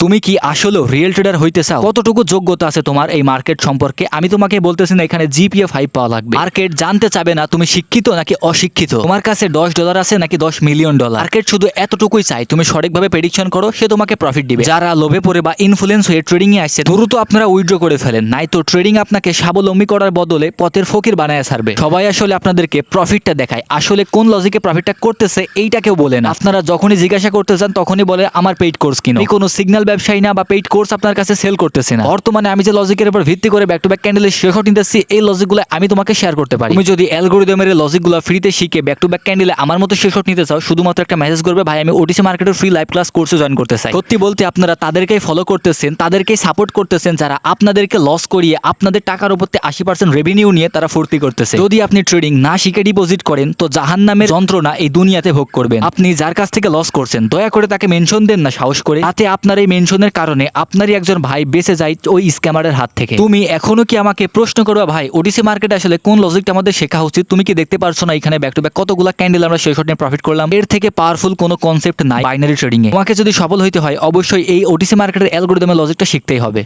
তুমি কি আসলে রিয়েল ট্রেডার হইতে চাও? কতটুকু যোগ্যতা আছে তোমার এই মার্কেট সম্পর্কে? আমি তোমাকে বলতেছি না এখানে জিপিএ 5 পাওয়া লাগবে। মার্কেট জানতে চাবে না তুমি শিক্ষিত নাকি অশিক্ষিত, তোমার কাছে $10 আছে নাকি $10 মিলিয়ন। মার্কেট শুধু এতটুকুই চাই তুমি সঠিকভাবে প্রেডিকশন করো, সে তোমাকে প্রফিট দিবে। যারা লোভে পড়ে বা ইনফ্লুয়েন্স হয়ে ট্রেডিং এ আসছে, দ্রুত আপনারা উইথড্র করে ফেলেন, নাই তো ট্রেডিং আপনাকে স্বাবলম্বী করার বদলে পথের ফকির বানায় ছাড়বে। সবাই আসলে আপনাদেরকে প্রফিটটা দেখায়, আসলে কোন লজিকে প্রফিটটা করতেছে এইটা কেউ বলে না। আপনারা যখনই জিজ্ঞাসা করতে চান তখনই বলে আমার পেইড কোর্স কিনো। এই কোনো সিগন্যাল ব্যবসায়ী না বা পেইড কোর্স আপনার কাছে সেল করতেছে না। বর্তমানে আমি যে লজিকের উপর ভিত্তি করে ব্যাক টু ব্যাক ক্যান্ডেলের শেয়ার নিতেছি, এই লজিকগুলো আমি তোমাকে শেয়ার করতে পারি। তুমি যদি অ্যালগরিদমের লজিকগুলো ফ্রিতে শিখে ব্যাক টু ব্যাক ক্যান্ডেলে আমার মতো শেয়ার নিতে চাও, শুধুমাত্র একটা মেসেজ করবে, ভাই আমি ওটিসি মার্কেটের ফ্রি লাইভ ক্লাস কোর্সে জয়েন করতে চাই। সত্যি বলতে আপনারা তাদেরকেই ফলো করতেছেন, তাদেরকেই সাপোর্ট করতেছেন যারা আপনাদেরকে লস করিয়ে আপনাদের টাকার উপর 80% রেভিনিউ নিয়ে তারা ফুর্তি করতেছে। যদি আপনি ট্রেডিং না শিখে ডিপোজিট করেন তো জাহান্নামের যন্ত্রণা এই দুনিয়াতে ভোগ করবেন। আপনি যার কাছ থেকে লস করছেন দয়া করে তাকে মেনশন দেন না সাহস করে, তাতে আপনার এই মেনশনের কারণে আপনারই একজন ভাই বেঁচে যায় ওই স্ক্যামারের হাত থেকে। তুমি এখনো কি আমাকে প্রশ্ন করবা, ভাই ওটিসি মার্কেট আসলে কোন লজিকটা আমাদের শেখা উচিত? তুমি কি দেখতে পারছো না এখানে ব্যাক টু ব্যাক কতগুলা ক্যান্ডেল আমরা সেই শট নিয়ে প্রফিট করলাম? এর থেকে পাওয়ারফুল কোনো কনসেপ্ট নাই বাইনারি ট্রেডিং এ। তোমাকে যদি সফল হইতে হয় অবশ্যই এই ওটিসি মার্কেটের অ্যালগরিদমের লজিকটা শিখতেই হবে।